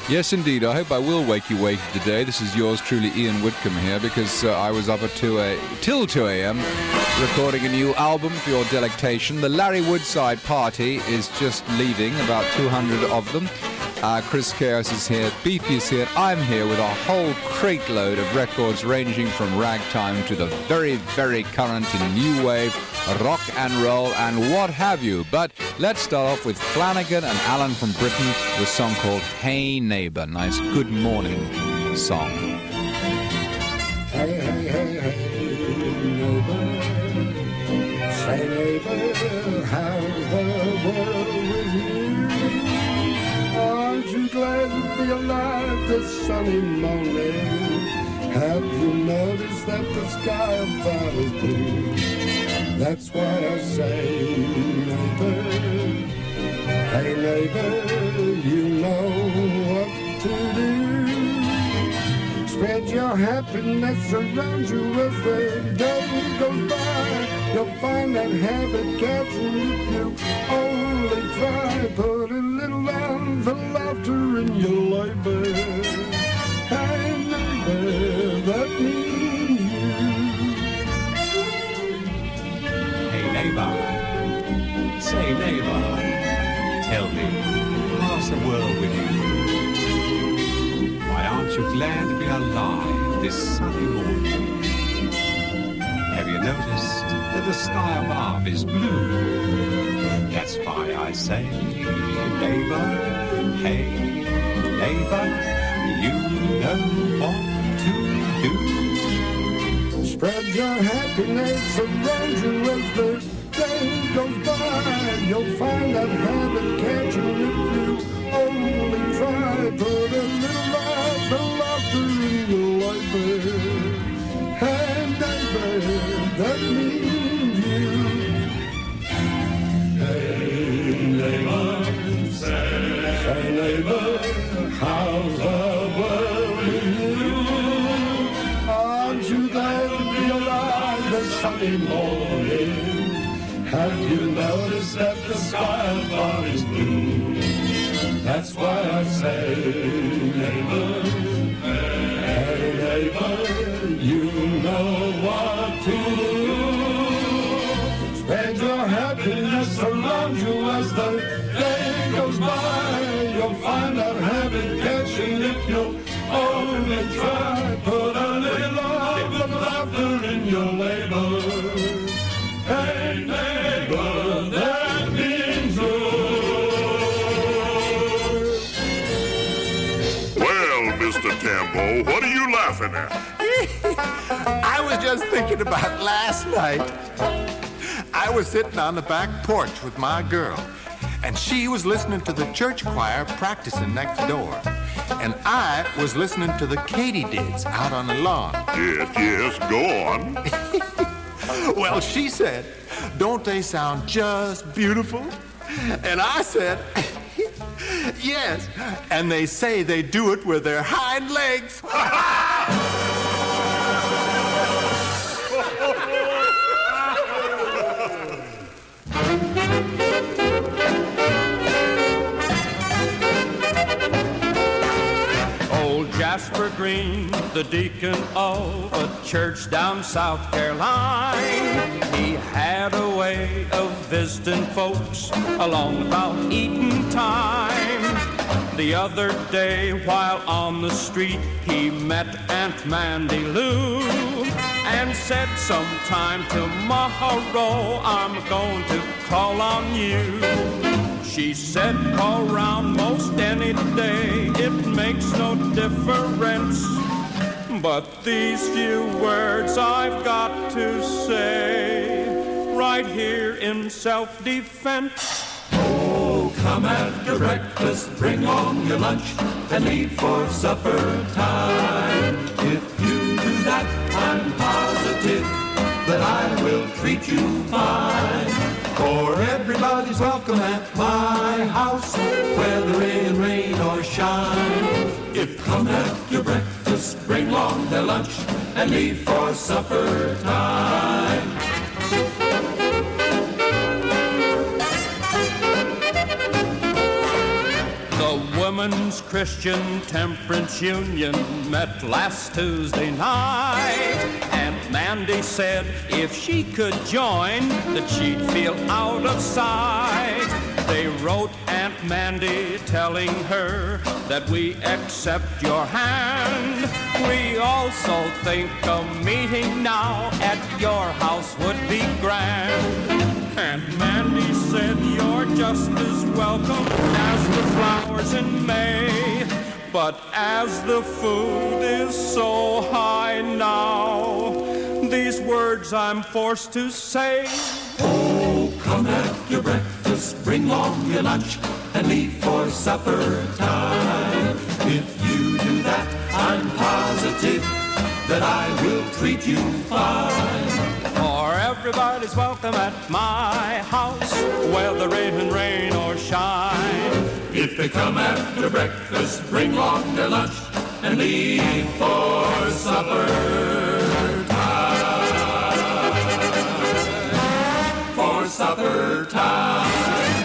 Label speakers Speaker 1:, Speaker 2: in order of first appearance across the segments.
Speaker 1: Yes, indeed. I hope I will wake you wakey today. This is yours truly, Ian Whitcomb here, because I was up at till 2 a.m. recording a new album for your delectation. The Larry Woodside Party is just leaving, about 200 of them. Chris Chaos is here, Beefy is here, I'm here with a whole crate load of records ranging from ragtime to the very, very current and new wave, rock and roll and what have you. But let's start off with Flanagan and Alan from Britain with a song called Hey Neighbor. Nice good morning song.
Speaker 2: Hey, hey, hey, hey, neighbor. Say, neighbor, how's the world with you? Aren't you glad to be alive this sunny morning? Have you noticed that the sky above is blue? That's why I say, neighbor, hey neighbor, you know what to do. Spread your happiness around you as the day goes by. You'll find that habit catching if you only try. Put a little love and laughter in your labor. Hey neighbor, that means you.
Speaker 3: Hey neighbor, say neighbor, tell me, how's the world with you? Why aren't you glad to be alive this sunny morning? Have you noticed that the sky above is blue? That's why I say, neighbor, hey neighbor, you know what to do.
Speaker 2: Spread your happiness around you as the day goes by. You'll find that habit catching if you only try. Put a little love and laughter in your labor. Hey neighbor, that means you. Hey neighbor, say neighbor, how's the world with you? Aren't you glad to be alive this sunny morning? Have you noticed that the sky above is blue? That's why I say, neighbor, hey neighbor, you know what to do. Spread your happiness around you as the day goes by. You'll find that habit catching if you only try. Put a little love and laughter in your labor. Hey neighbor, that means you.
Speaker 4: Well, Mr. Tambo, what are you laughing at?
Speaker 5: I was just thinking about last night. I was sitting on the back porch with my girl, and she was listening to the church choir practicing next door. And I was listening to the katydids out on the lawn.
Speaker 4: Yes, go on.
Speaker 5: Well, she said, don't they sound just beautiful? And I said, yes. And they say they do it with their hind legs.
Speaker 6: Jasper Green, the deacon of a church down South Carolina, he had a way of visiting folks along about eating time. The other day while on the street he met Aunt Mandy Lou and said sometime tomorrow I'm going to call on you. She said, call round most any day, it makes no difference. But these few words I've got to say, right here in self-defense.
Speaker 7: Oh, come after breakfast, bring on your lunch, and leave for supper time. If you do that, I'm positive that I will treat you fine. For everybody's welcome at my house, whether in rain or shine. If come after breakfast, bring along their lunch, and leave for supper time.
Speaker 6: The Women's Christian Temperance Union met last Tuesday night. Aunt Mandy said if she could join, that she'd feel out of sight. They wrote Aunt Mandy telling her that we accept your hand. We also think a meeting now at your house would be grand. Aunt Mandy said you're just as welcome as the flowers in May. But as the food is so high now, these words I'm forced to say.
Speaker 7: Oh, come after breakfast, bring on your lunch, and leave for supper time. If you do that, I'm positive that I will treat you fine.
Speaker 6: For everybody's welcome at my house, whether rain or shine.
Speaker 7: If they come after breakfast, bring on their lunch, and leave for supper time. For supper time.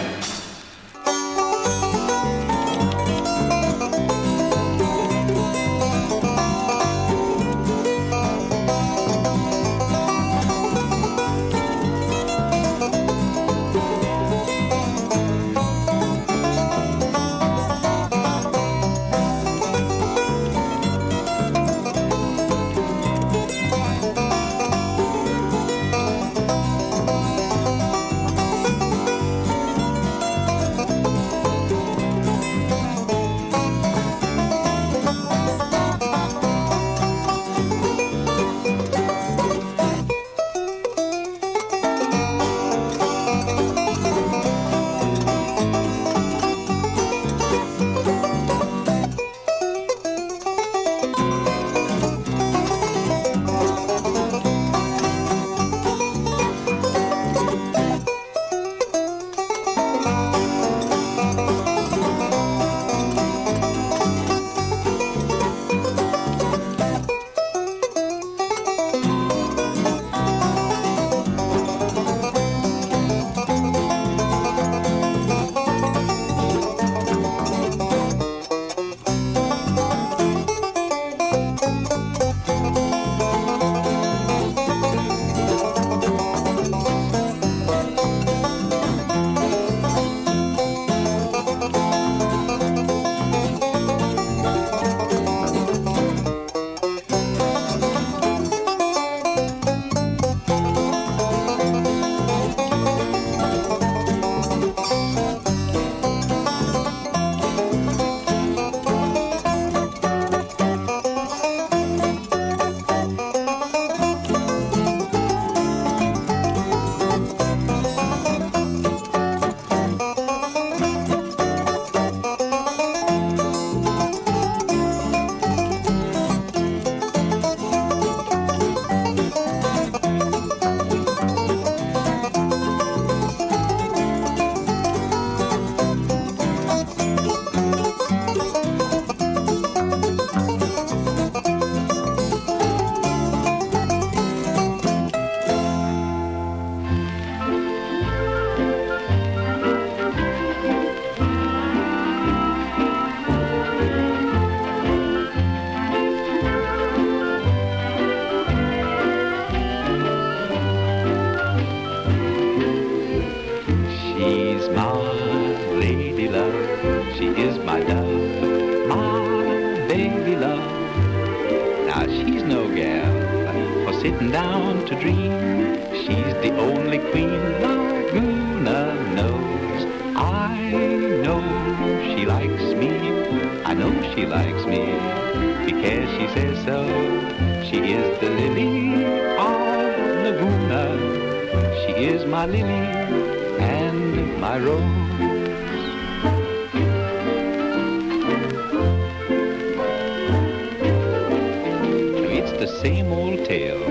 Speaker 8: sitting down to dream. She's the only queen Laguna knows. I know she likes me. I know she likes me because she says so. She is the lily of Laguna. She is my lily and my rose. The same old tale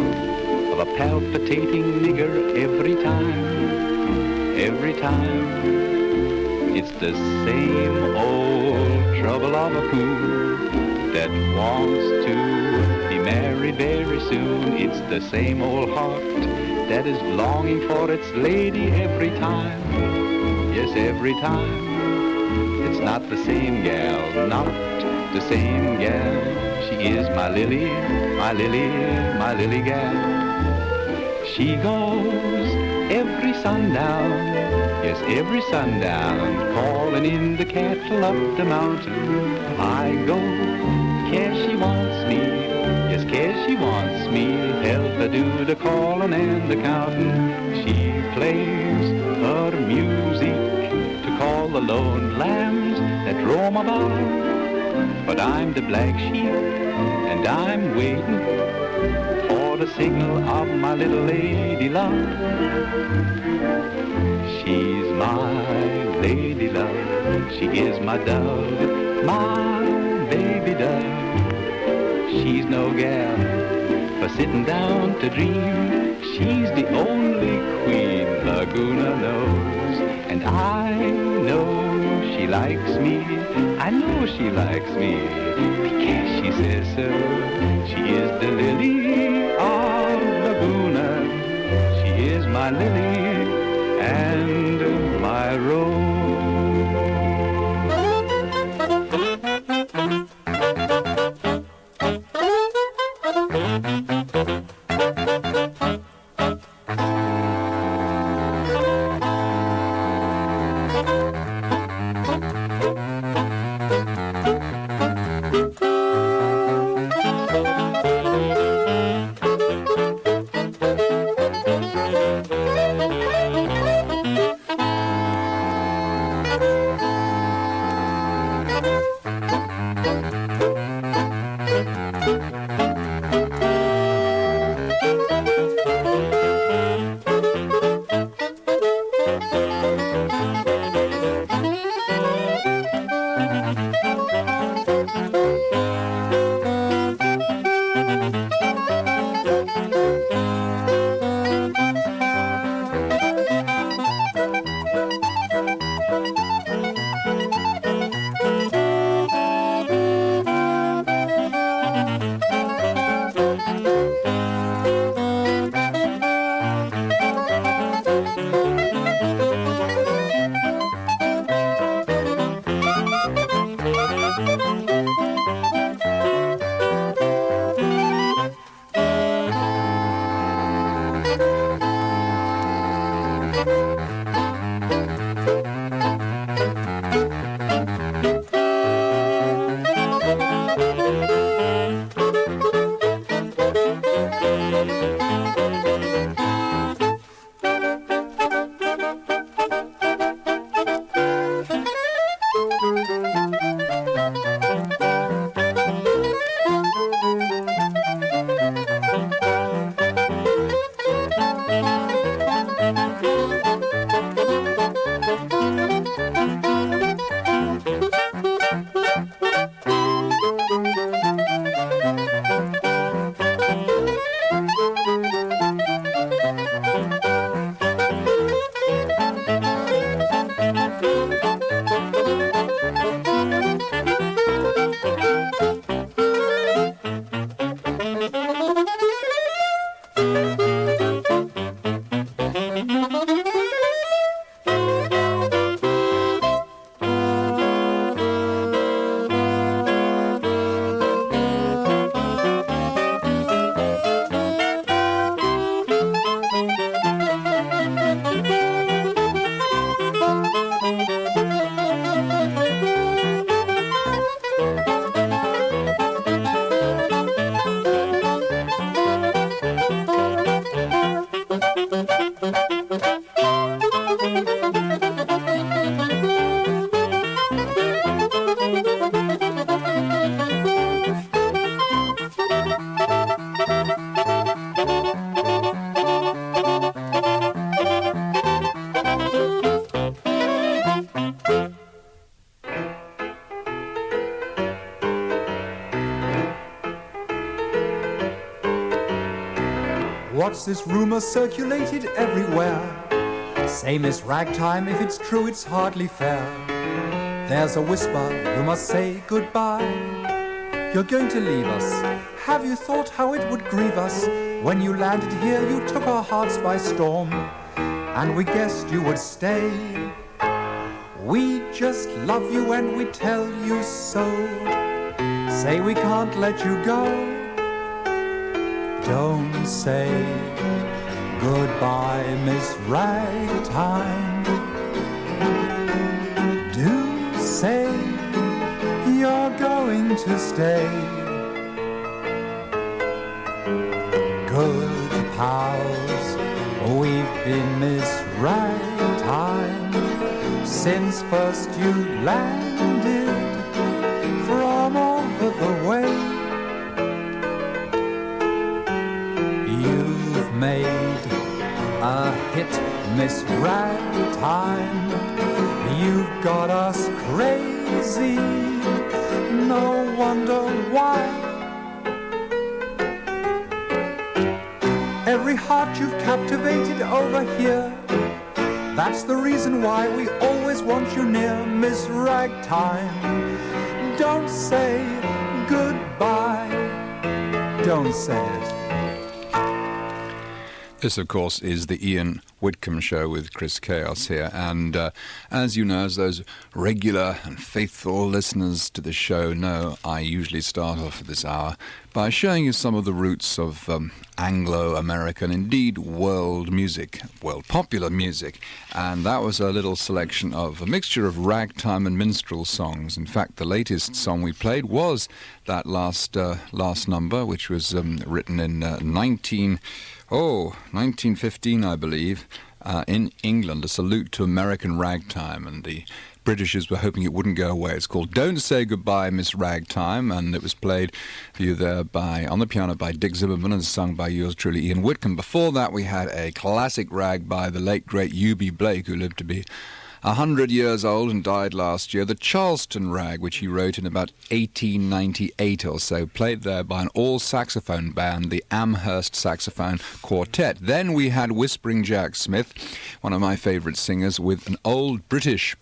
Speaker 8: of a palpitating nigger every time. It's the same old trouble of a coon that wants to be married very soon. It's the same old heart that is longing for its lady every time. Yes, every time. It's not the same gal, not the same gal. She is my Lily, my Lily, my Lily gal. She goes every sundown, yes, every sundown, calling in the cattle up the mountain. I go, 'cause she wants me, yes, 'cause she wants me. Help her do the calling and the counting. She plays her music to call the lone lambs that roam about. But I'm the black sheep, and I'm waiting for the signal of my little lady love. She's my lady love, she is my dove, my baby dove. She's no gal for sitting down to dream. She's the only queen Laguna knows. And I know she likes me, I know she likes me, because she says so. She is the lily of Laguna, she is my lily and my rose.
Speaker 9: What's this rumor circulated everywhere? Say, Miss Ragtime, if it's true, it's hardly fair. There's a whisper, you must say goodbye. You're going to leave us. Have you thought how it would grieve us? When you landed here, you took our hearts by storm, and we guessed you would stay. We just love you and we tell you so. Say we can't let you go. Don't say goodbye, Miss Ragtime. Do say you're going to stay. Good pals, we've been Miss Ragtime since first you landed from over the way. You've made a hit, Miss Ragtime. You've got us crazy, no wonder why. Every heart you've captivated over here, that's the reason why we always want you near, Miss Ragtime. Don't say goodbye, don't say it.
Speaker 1: This, of course, is the Ian Whitcomb Show with Chris Chaos here. And as you know, as those regular and faithful listeners to the show know, I usually start off this hour by showing you some of the roots of Anglo-American, indeed world music, world popular music. And that was a little selection of a mixture of ragtime and minstrel songs. In fact, the latest song we played was that last number, which was written in 1915, I believe, in England, a salute to American ragtime, and the Britishers were hoping it wouldn't go away. It's called Don't Say Goodbye, Miss Ragtime, and it was played for you there on the piano by Dick Zimmerman and sung by yours truly, Ian Whitcomb. Before that, we had a classic rag by the late, great U.B. Blake, who lived to be 100 years old and died last year, the Charleston Rag, which he wrote in about 1898 or so, played there by an all-saxophone band, the Amherst Saxophone Quartet. Then we had Whispering Jack Smith, one of my favourite singers, with an old British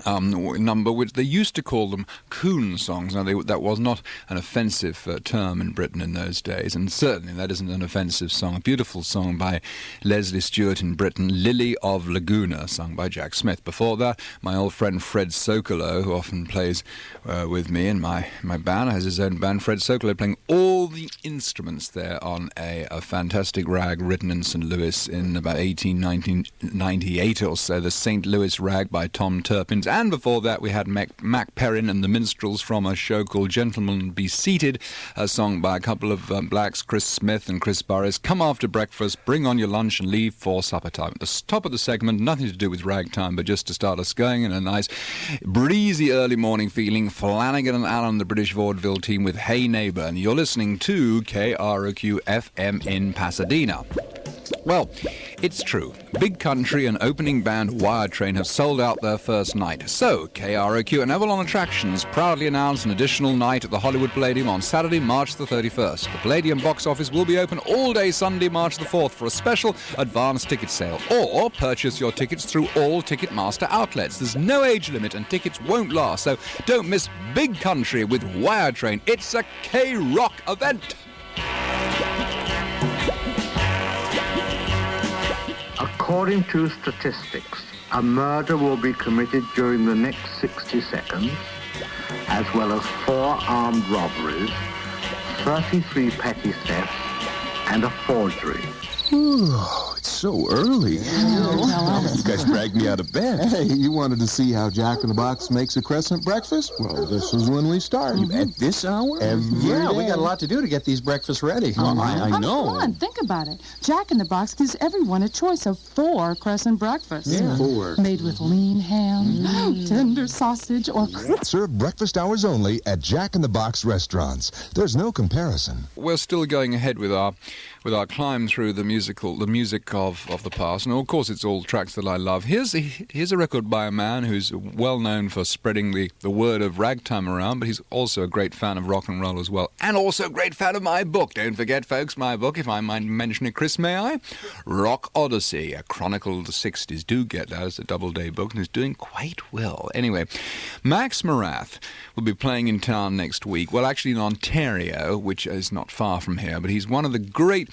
Speaker 1: number, which they used to call them coon songs. Now, that was not an offensive term in Britain in those days, and certainly that isn't an offensive song. A beautiful song by Leslie Stewart in Britain, Lily of Laguna, sung by Jack Smith. Before that, my old friend Fred Sokolow, who often plays with me in my band, has his own band, Fred Sokolow, playing all the instruments there on a fantastic rag written in St. Louis in about 1998 or so, the St. Louis Rag by Tom Turpin. And before that, we had Mac Perrin and the Minstrels from a show called Gentlemen Be Seated, a song by a couple of blacks, Chris Smith and Chris Burris. Come after breakfast, bring on your lunch and leave for supper time. At the top of the segment, nothing to do with ragtime, but just to start us going in a nice breezy early morning feeling, Flanagan and Allen, the British vaudeville team, with Hey Neighbour. And you're listening to KROQ FM in Pasadena. Well, it's true. Big Country and opening band Wire Train have sold out their first night. So, KROQ and Avalon Attractions proudly announce an additional night at the Hollywood Palladium on Saturday, March the 31st. The Palladium box office will be open all day Sunday, March the 4th for a special advance ticket sale. Or purchase your tickets through all Ticketmaster outlets. There's no age limit and tickets won't last. So don't miss Big Country with Wire Train. It's a KROQ event.
Speaker 10: According to statistics, a murder will be committed during the next 60 seconds, as well as 4 armed robberies, 33 petty thefts, and a forgery.
Speaker 11: Oh, it's so early. You guys dragged me out of bed. Hey, you wanted to see how Jack in the Box makes a crescent breakfast? Well, this is when we start. At this hour? Every day.
Speaker 12: We got a lot to do to get these breakfasts ready.
Speaker 11: Well, I know.
Speaker 13: Come on, think about it. Jack in the Box gives everyone a choice of 4 crescent breakfasts.
Speaker 11: Yeah. 4.
Speaker 13: Made with lean ham, tender sausage, or...
Speaker 14: Served breakfast hours only at Jack in the Box restaurants. There's no comparison.
Speaker 1: We're still going ahead with our climb through the music of the past, and of course it's all tracks that I love. Here's a record by a man who's well known for spreading the word of ragtime around, but he's also a great fan of rock and roll as well, and also a great fan of my book. Don't forget, folks, my book, if I might mention it, Chris, may I? Rock Odyssey, a chronicle of the 60s. Do get that as a double-day book, and it's doing quite well. Anyway, Max Morath will be playing in town next week. Well, actually in Ontario, which is not far from here, but he's one of the great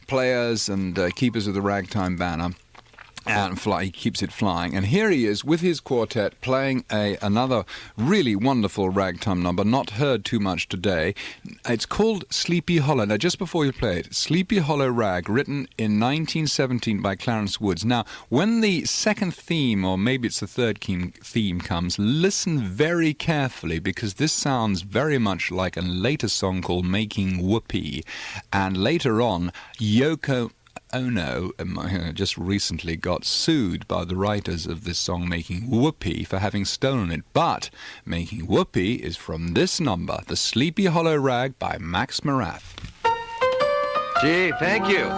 Speaker 1: players and keepers of the ragtime banner. And he keeps it flying. And here he is with his quartet playing another really wonderful ragtime number, not heard too much today. It's called Sleepy Hollow. Now, just before you play it, Sleepy Hollow Rag, written in 1917 by Clarence Woods. Now, when the second theme, or maybe it's the third theme comes, listen very carefully, because this sounds very much like a later song called Making Whoopee. And later on, Yoko Ono just recently got sued by the writers of this song Making Whoopee for having stolen it. But Making Whoopee is from this number, The Sleepy Hollow Rag by Max Morath.
Speaker 15: Gee, thank you.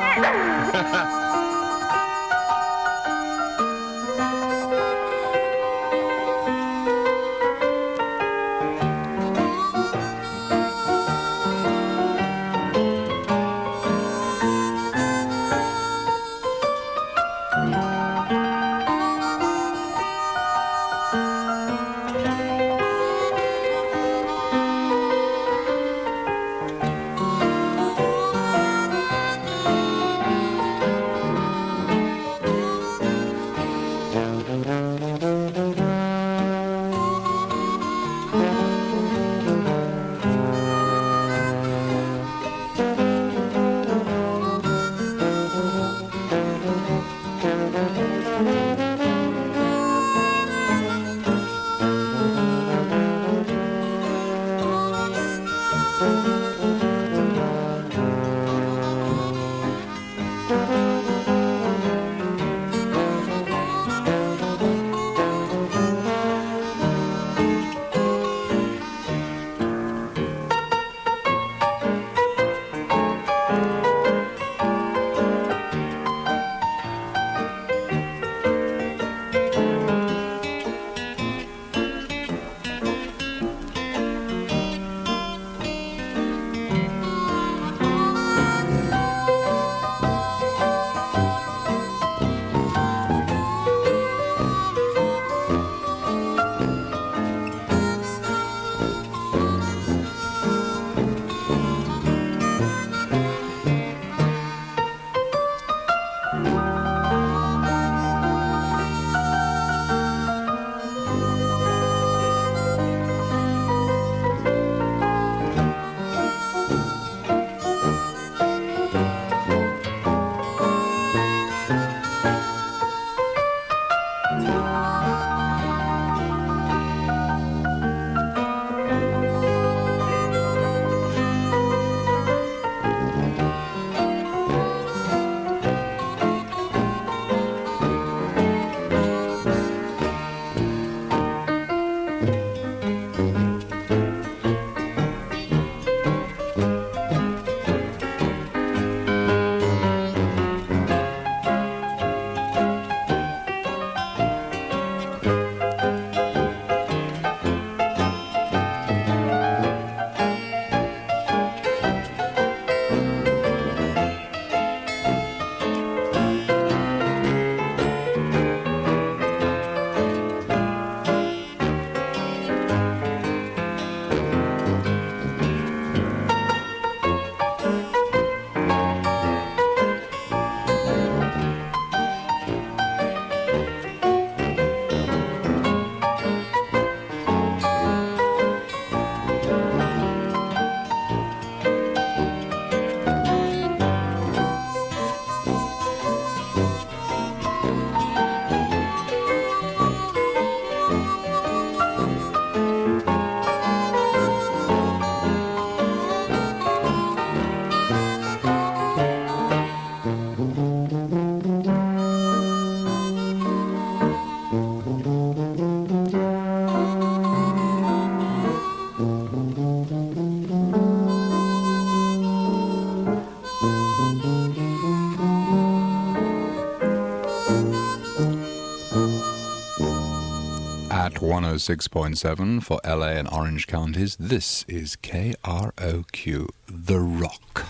Speaker 1: At 106.7 for LA and Orange counties, this is KROQ, The Rock.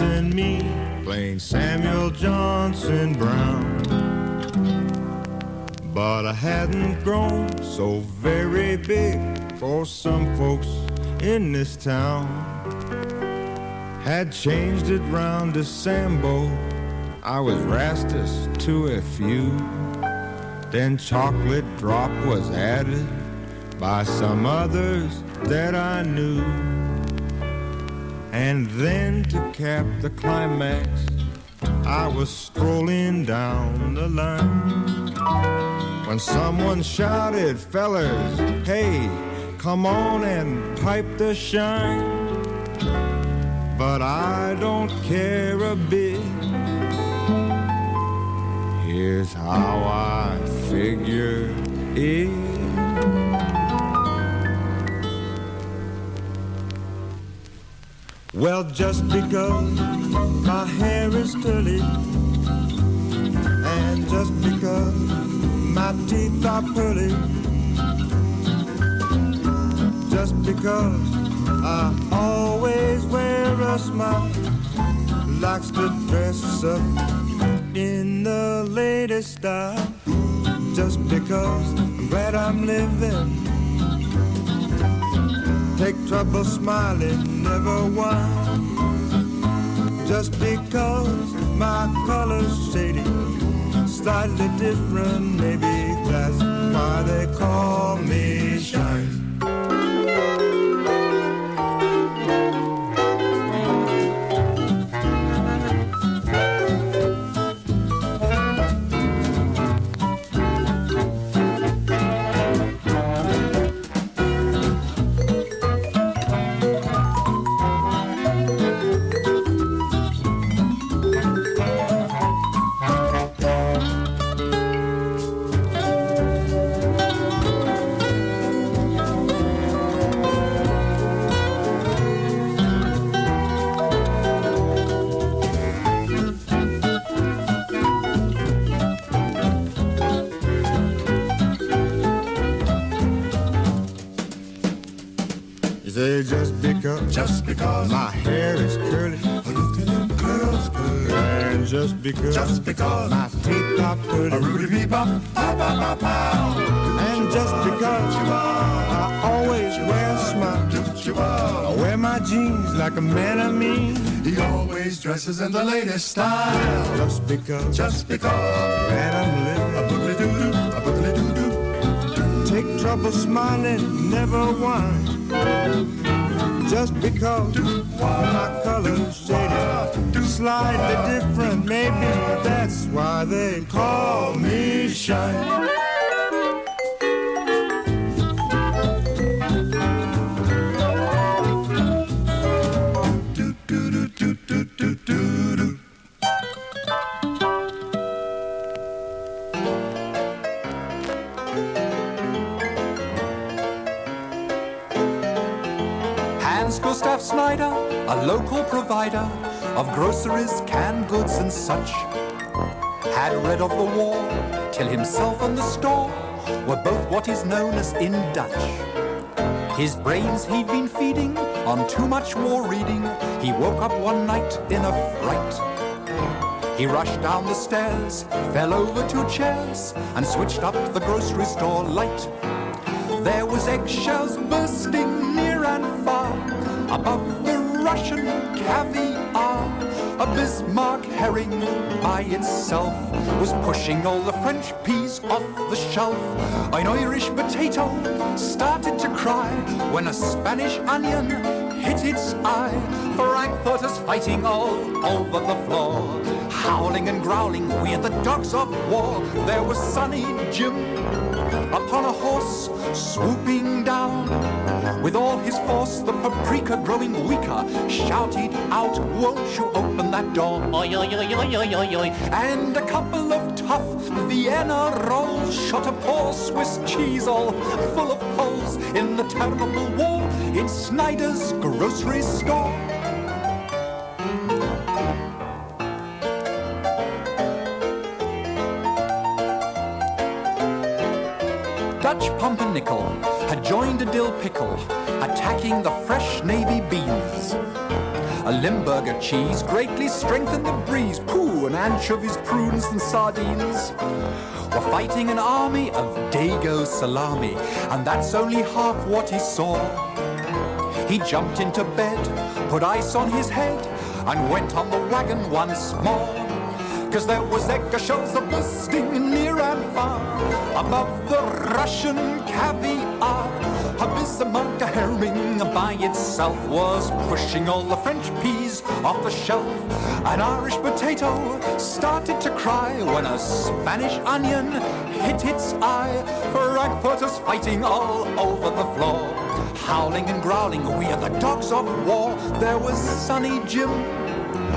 Speaker 16: and me playing Samuel Johnson Brown. But I hadn't grown so very big for some folks in this town. Had changed it round to Sambo, I was Rastus to a few. Then chocolate drop was added by some others that I knew. And then to cap the climax, I was strolling down the line when someone shouted, "Fellers, hey, come on and pipe the shine." But I don't care a bit. Here's how I figure it. Well, just because my hair is curly, and just because my teeth are pearly, just because I always wear a smile, likes to dress up in the latest style, just because I'm glad I'm living, take trouble smiling, never whine, just because my color's shady, slightly different, maybe that's why they call me Shine. Just because my hair is curly, look at them curls, curly. And just because my teeth are pretty, and just because I always wear a smile, I wear my jeans like a man of mean. He always dresses in the latest style. Just because I'm glad I'm living, a boogly-doo-doo, a boogly-doo-doo. Take trouble smiling, never whine. Just because my color's shady, slightly different, maybe that's why they call me Shine.
Speaker 9: Snyder, a local provider of groceries, canned goods and such, had read of the war till himself and the store were both what is known as in Dutch. His brains he'd been feeding on too much war reading. He woke up one night in a fright. He rushed down the stairs, fell over 2 chairs, and switched up the grocery store light. There was eggshells bursting near and far above the Russian caviar. A Bismarck herring by itself was pushing all the French peas off the shelf. An Irish potato started to cry when a Spanish onion hit its eye. Frank thought us fighting all over the floor, howling and growling, we're the dogs of war. There was Sonny Jim upon a horse swooping down. With all his force, the paprika growing weaker shouted out, "Won't you open that door?" Oi, oi, oi, oi, oi, oi, oi. And a couple of tough Vienna rolls shot a poor Swiss cheese all full of holes in the terrible war in Snyder's grocery store. Dutch Pumpernickel had joined a dill pickle, attacking the fresh navy beans. A Limburger cheese greatly strengthened the breeze. Pooh, and anchovies, prunes, and sardines were fighting an army of Dago salami, and that's only half what he saw. He jumped into bed, put ice on his head, and went on the wagon once more. 'Cause there was Egger shells bursting near and far above the Russian caviar. A Bismarck herring by itself was pushing all the French peas off the shelf. An Irish potato started to cry when a Spanish onion hit its eye. Frankfurters fighting all over the floor, howling and growling, we are the dogs of war. There was Sonny Jim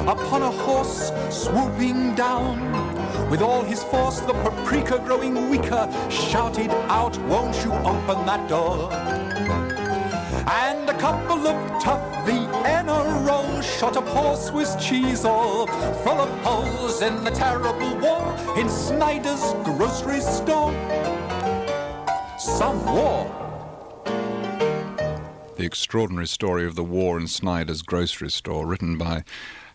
Speaker 9: upon a horse swooping down. With all his force, the paprika growing weaker shouted out, won't you open that door? And a couple of tough Vienna rolls shot a poor Swiss cheese all full of holes in the terrible war in Snyder's grocery store. Some war.
Speaker 1: The Extraordinary Story of the War in Snyder's Grocery Store, written by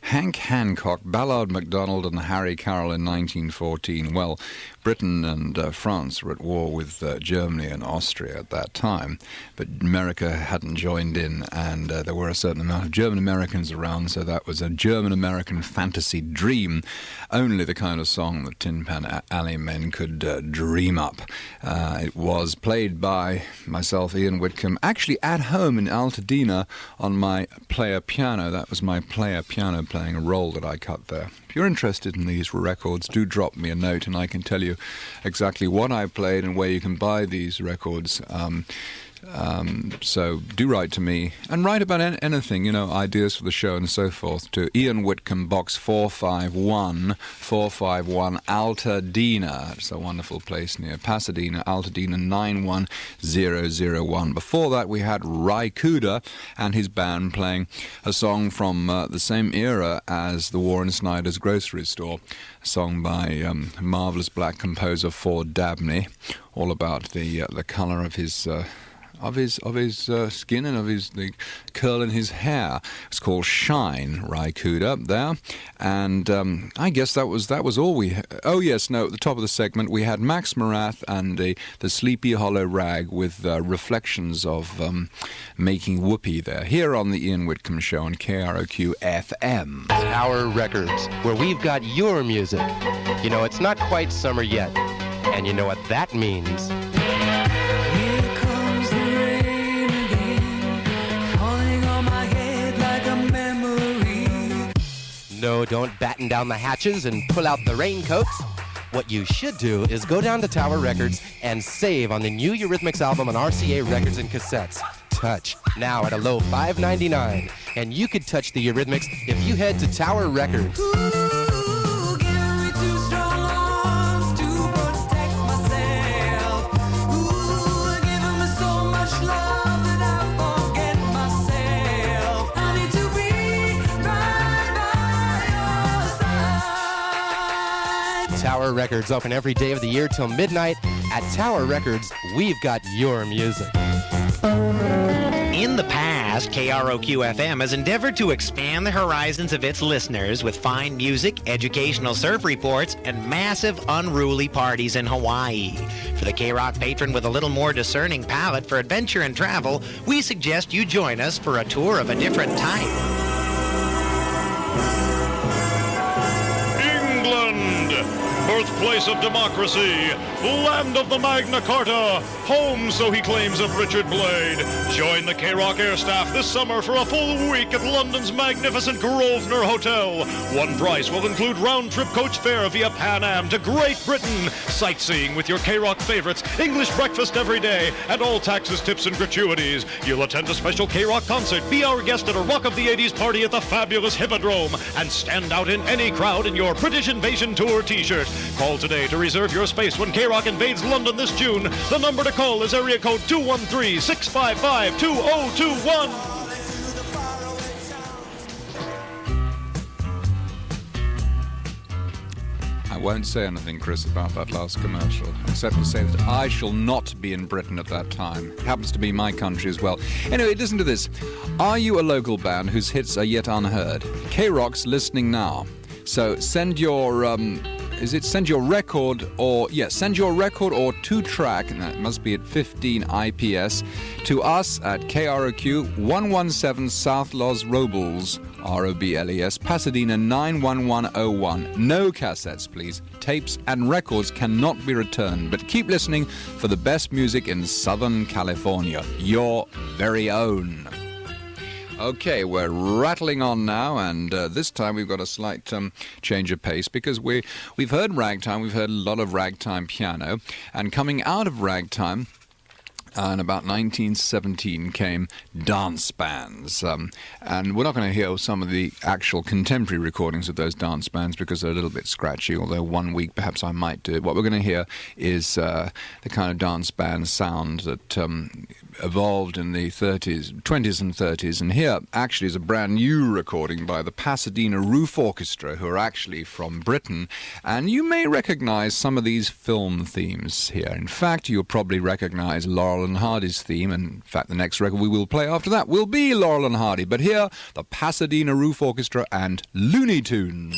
Speaker 1: Hank Hancock, Ballard MacDonald and Harry Carroll in 1914. Well, Britain and France were at war with Germany and Austria at that time, but America hadn't joined in, and there were a certain amount of German Americans around, so that was a German-American fantasy dream, only the kind of song that Tin Pan Alley men could dream up. It was played by myself, Ian Whitcomb, actually at home in Altadena on my player piano. That was my player piano playing a roll that I cut there. If you're interested in these records, do drop me a note and I can tell you exactly what I played and where you can buy these records. So do write to me and write about anything, you know, ideas for the show and so forth, to Ian Whitcomb, Box 451 Altadena. It's a wonderful place near Pasadena, Altadena 91001. Before that we had Ry Cooder and his band playing a song from the same era as The War in Snyder's Grocery Store, a song by marvellous black composer Ford Dabney, all about the colour of his skin and of the curl in his hair. It's called Shine, Ry Cooder there. And I guess that was all we oh yes, no, at the top of the segment we had Max Morath and the Sleepy Hollow Rag with reflections of making whoopee there, here on the Ian Whitcomb Show on KROQ FM.
Speaker 17: Tower Records, where we've got your music. You know, it's not quite summer yet, and you know what that means. No, don't batten down the hatches and pull out the raincoats. What you should do is go down to Tower Records and save on the new Eurythmics album on RCA Records and Cassettes. Touch, now at a low $5.99. And you could touch the Eurythmics if you head to Tower Records. Tower Records, open every day of the year till midnight. At Tower Records, we've got your music.
Speaker 18: In the past, KROQ-FM has endeavored to expand the horizons of its listeners with fine music, educational surf reports, and massive unruly parties in Hawaii. For the KROQ patron with a little more discerning palate for adventure and travel, we suggest you join us for a tour of a different type.
Speaker 19: Birthplace of democracy, land of the Magna Carta, home, so he claims, of Richard Blade. Join the KROQ air staff this summer for a full week at London's magnificent Grosvenor Hotel. One price will include round-trip coach fare via Pan Am to Great Britain, sightseeing with your KROQ favorites, English breakfast every day, and all taxes, tips, and gratuities. You'll attend a special KROQ concert, be our guest at a Rock of the 80s party at the fabulous Hippodrome, and stand out in any crowd in your British Invasion Tour t-shirt. Call today to reserve your space when KROQ invades London this June. The number to call is area code 213-655-2021.
Speaker 1: I won't say anything, Chris, about that last commercial, except to say that I shall not be in Britain at that time. It happens to be my country as well. Anyway, listen to this. Are you a local band whose hits are yet unheard? KROQ's listening now. So send your send your record or 2-track, and that must be at 15 IPS, to us at KROQ 117 South Los Robles, ROBLES, Pasadena 91101. No cassettes, please. Tapes and records cannot be returned, but keep listening for the best music in Southern California. Your very own. Okay, we're rattling on now, and this time we've got a slight change of pace because we've heard ragtime, we've heard a lot of ragtime piano, and coming out of ragtime, in about 1917 came dance bands. And we're not going to hear some of the actual contemporary recordings of those dance bands because they're a little bit scratchy, although one week perhaps I might do it. What we're going to hear is the kind of dance band sound that evolved in the 20s and 30s. And here actually is a brand new recording by the Pasadena Roof Orchestra, who are actually from Britain. And you may recognize some of these film themes here. In fact, you'll probably recognize Laurel and Hardy's theme, and in fact the next record we will play after that will be Laurel and Hardy. But here, the Pasadena Roof Orchestra and Looney Tunes.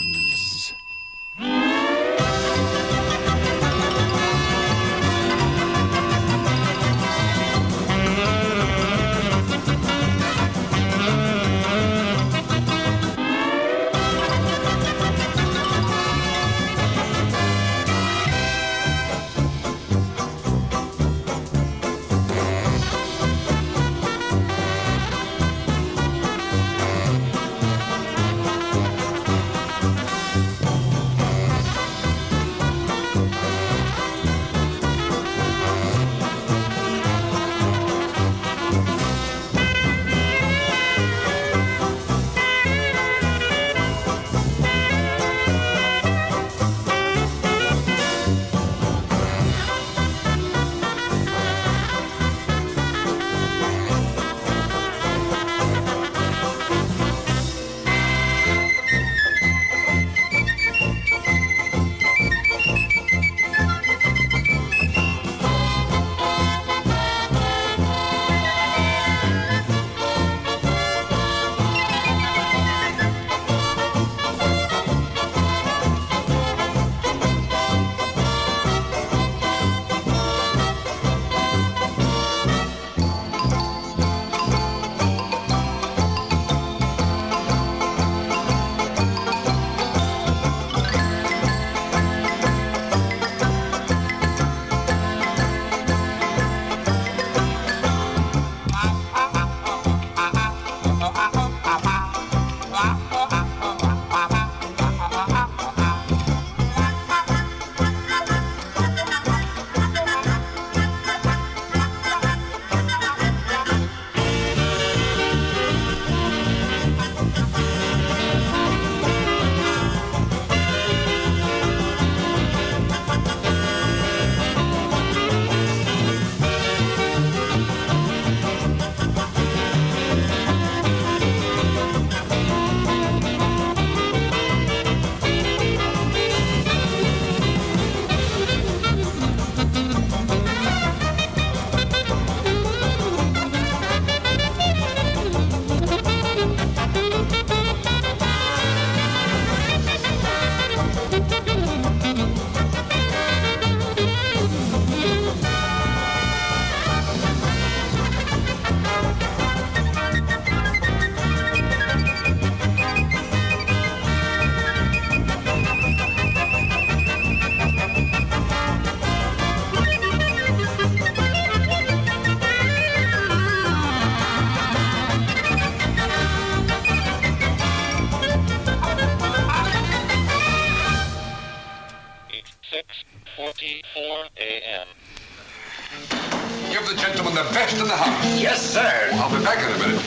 Speaker 20: Give the gentleman the best in the house.
Speaker 21: Yes, sir.
Speaker 20: I'll be back in a minute.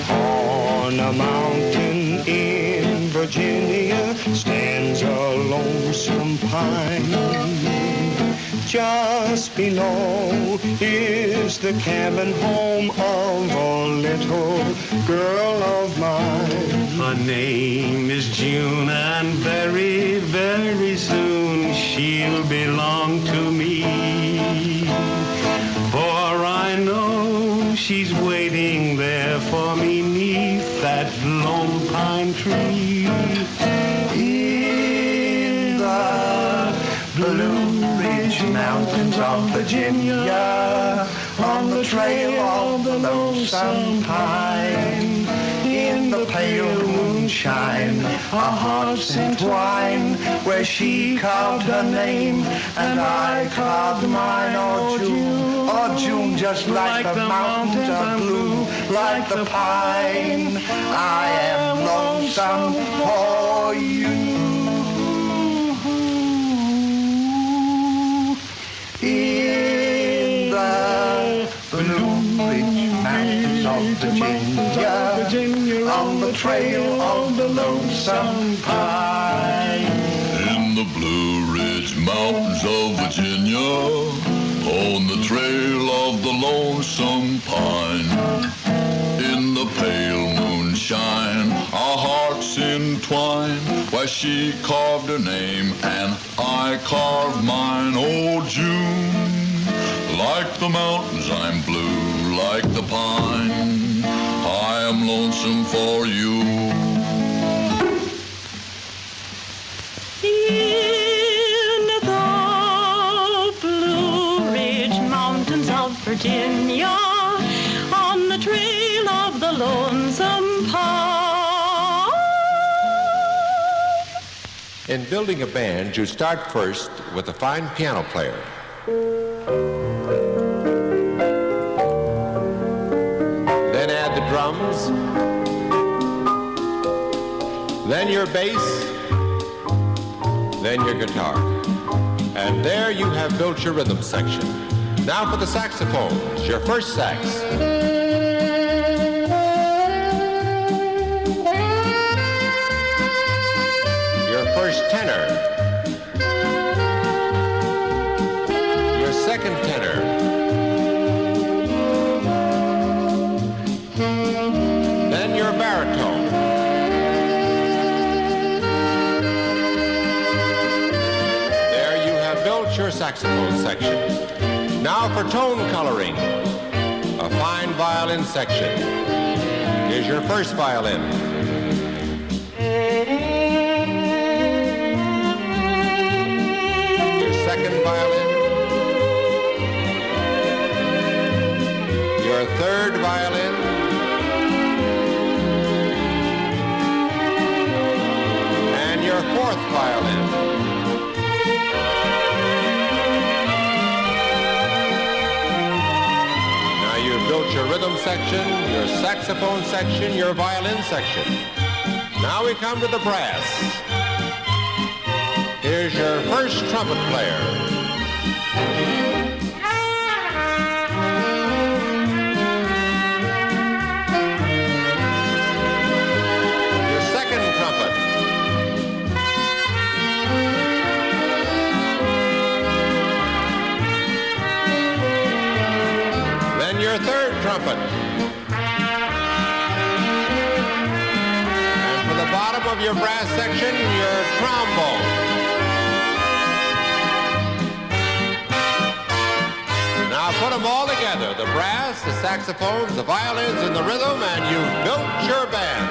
Speaker 16: On a mountain in Virginia stands a lonesome pine. Just below is the cabin home of a little girl of mine. Her name is June, and very, very soon she'll belong to me. For I know she's waiting there for me 'neath that lone pine tree. In the Blue Ridge Mountains of Virginia, on the trail of the lonesome pine, in the pale moonshine, our hearts entwine, where she carved her name and I carved mine. Oh June, just like the mountains are blue, like the pine, I am lonesome for you. In the Blue Ridge Mountains of Virginia, on the trail of the lonesome pine.
Speaker 21: In the Blue Ridge Mountains of Virginia, on the trail of the lonesome pine. In the pale moonshine, our hearts entwine, where she carved her name and I carved mine. Oh June, like the mountains I'm blue, like the pine, I am lonesome for you.
Speaker 22: In the Blue Ridge Mountains of Virginia, on the trail of the lonesome pine.
Speaker 23: In building a band, you start first with a fine piano player. Then add the drums, then your bass, then your guitar. And there you have built your rhythm section. Now for the saxophones, your first sax. Your first tenor. Your second tenor. Then your baritone. There you have built your saxophone section. Now for tone coloring, a fine violin section. Here's your first violin. Your second violin. Your third violin. And your fourth violin. You've built your rhythm section, your saxophone section, your violin section. Now we come to the brass. Here's your first trumpet player. Your second trumpet. Your third trumpet. And for the bottom of your brass section, your trombone. Now put them all together, the brass, the saxophones, the violins, and the rhythm, and you've built your band.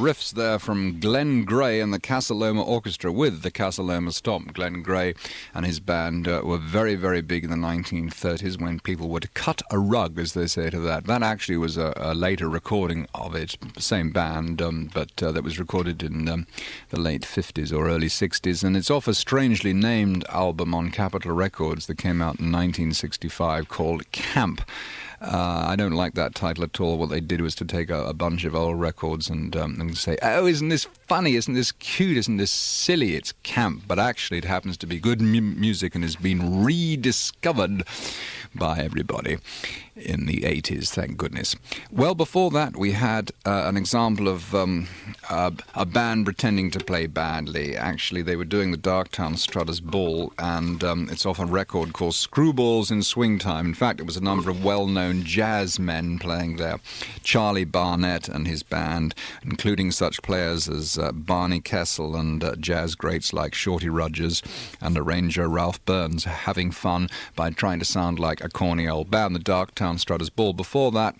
Speaker 1: riffs there from Glenn Gray and the Casa Loma Orchestra with the Casa Loma Stomp. Glenn Gray and his band were very, very big in the 1930s when people would cut a rug, as they say to that. That actually was a later recording of it, same band, but that was recorded in the late 50s or early 60s, and it's off a strangely named album on Capitol Records that came out in 1965 called Camp. I don't like that title at all. What they did was to take a bunch of old records and say, oh, isn't this funny, isn't this cute, isn't this silly? It's camp. But actually it happens to be good music and has been rediscovered by everybody in the 80s, thank goodness. Well, before that we had an example of a band pretending to play badly. Actually, they were doing the Darktown Strutters Ball, and it's off a record called Screwballs in Swing Time. In fact, it was a number of well-known jazz men playing there. Charlie Barnett and his band, including such players as Barney Kessel and jazz greats like Shorty Rogers and arranger Ralph Burns, having fun by trying to sound like a corny old band, the Darktown Strutters Ball. Before that,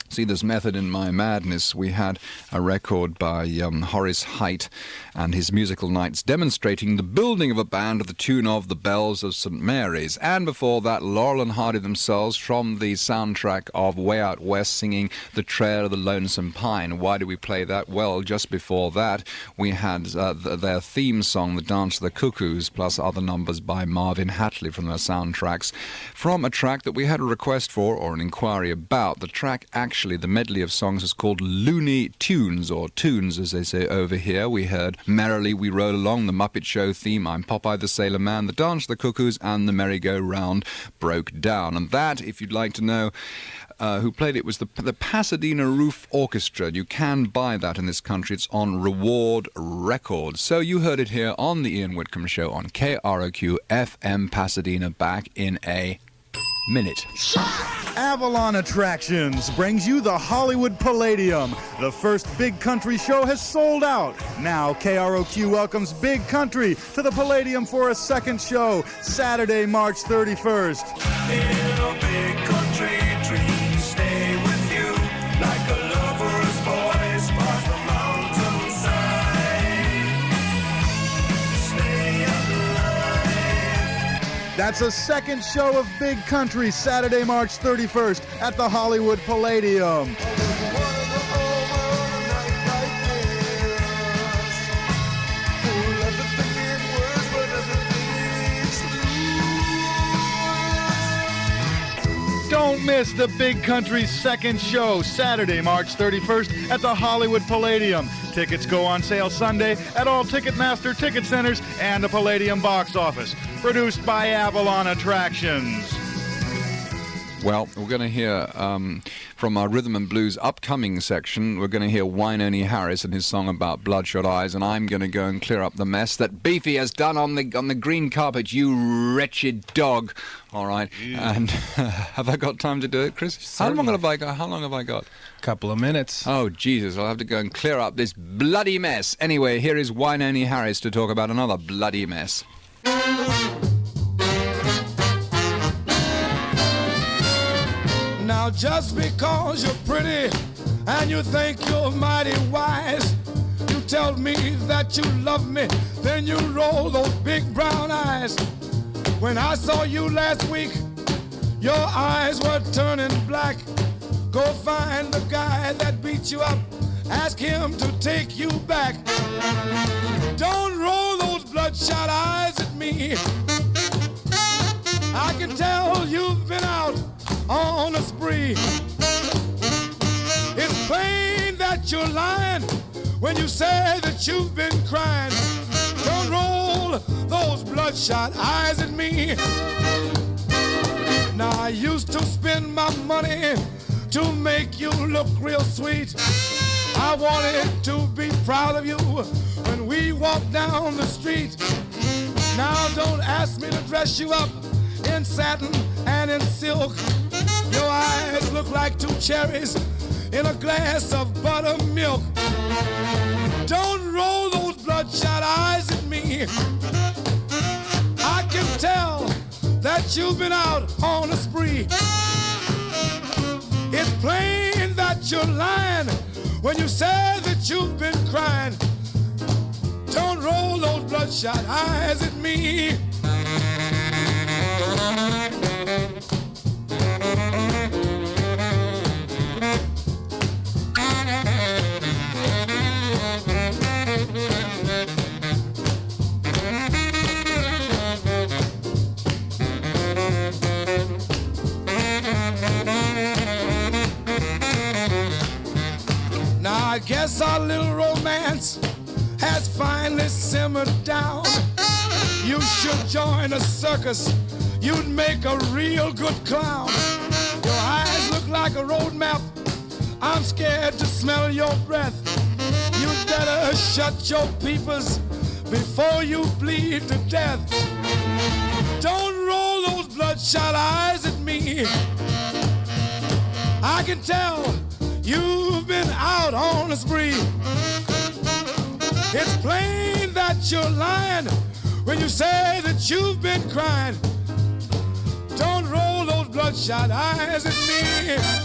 Speaker 1: see, there's method in my madness. We had a record by Horace Height and his musical nights demonstrating the building of a band to the tune of The Bells of St. Mary's. And before that, Laurel and Hardy themselves from the soundtrack of Way Out West singing The Trail of the Lonesome Pine. Why do we play that? Well, just before that, we had their theme song, The Dance of the Cuckoos, plus other numbers by Marvin Hatley from their soundtracks, from a track that we had a request for, or an inquiry about. The track actually, the medley of songs, is called Looney Tunes, or Tunes as they say over here. We heard Merrily We Roll Along, the Muppet Show theme, I'm Popeye the Sailor Man, the Dance of the Cuckoos, and the Merry-Go-Round Broke Down. And that, if you'd like to know who played it, was the Pasadena Roof Orchestra. You can buy that in this country. It's on Reward Records. So you heard it here on the Ian Whitcomb Show on KROQ FM Pasadena, back in a minute.
Speaker 2: Avalon Attractions brings you the Hollywood Palladium. The first Big Country show has sold out. Now KROQ welcomes Big Country to the Palladium for a second show, Saturday, March 31st.
Speaker 16: In a big country dream, stay with you like a lover's voice across the mountainside. Stay alive.
Speaker 2: That's a second show of Big Country, Saturday, March 31st at the Hollywood Palladium. Don't miss the Big Country's second show, Saturday, March 31st at the Hollywood Palladium. Tickets go on sale Sunday at all Ticketmaster ticket centers and the Palladium box office. Produced by Avalon Attractions.
Speaker 1: Well, we're going to hear from our Rhythm and Blues upcoming section, we're going to hear Wynoni Harris and his song about bloodshot eyes, and I'm going to go and clear up the mess that Beefy has done on the green carpet, you wretched dog. All right. Yeah. And have I got time to do it, Chris?
Speaker 12: Certainly.
Speaker 1: How long have I got?
Speaker 12: Couple of minutes.
Speaker 1: Oh, Jesus, I'll have to go and clear up this bloody mess. Anyway, here is Wynoni Harris to talk about another bloody mess.
Speaker 16: Now just because you're pretty and you think you're mighty wise, you tell me that you love me, then you roll those big brown eyes. When I saw you last week, your eyes were turning black. Go find the guy that beat you up, ask him to take you back. Don't roll those bloodshot eyes at me. I can tell you've been out on a spree. It's plain that you're lying when you say that you've been crying. Don't roll those bloodshot eyes at me. Now I used to spend my money to make you look real sweet. I wanted to be proud of you when we walk down the street. Now don't ask me to dress you up in satin and in silk. Your eyes look like two cherries in a glass of buttermilk. Don't roll those bloodshot eyes at me. I can tell that you've been out on a spree. It's plain that you're lying when you say that you've been crying. Don't roll those bloodshot eyes at me. Now I guess our little romance has finally simmered down. You should join a circus. You'd make a real good clown. Your eyes look like a road map. I'm scared to smell your breath. You'd better shut your peepers before you bleed to death. Don't roll those bloodshot eyes at me. I can tell you've been out on a spree. It's plain that you're lying when you say that you've been crying. Don't roll those bloodshot eyes at me.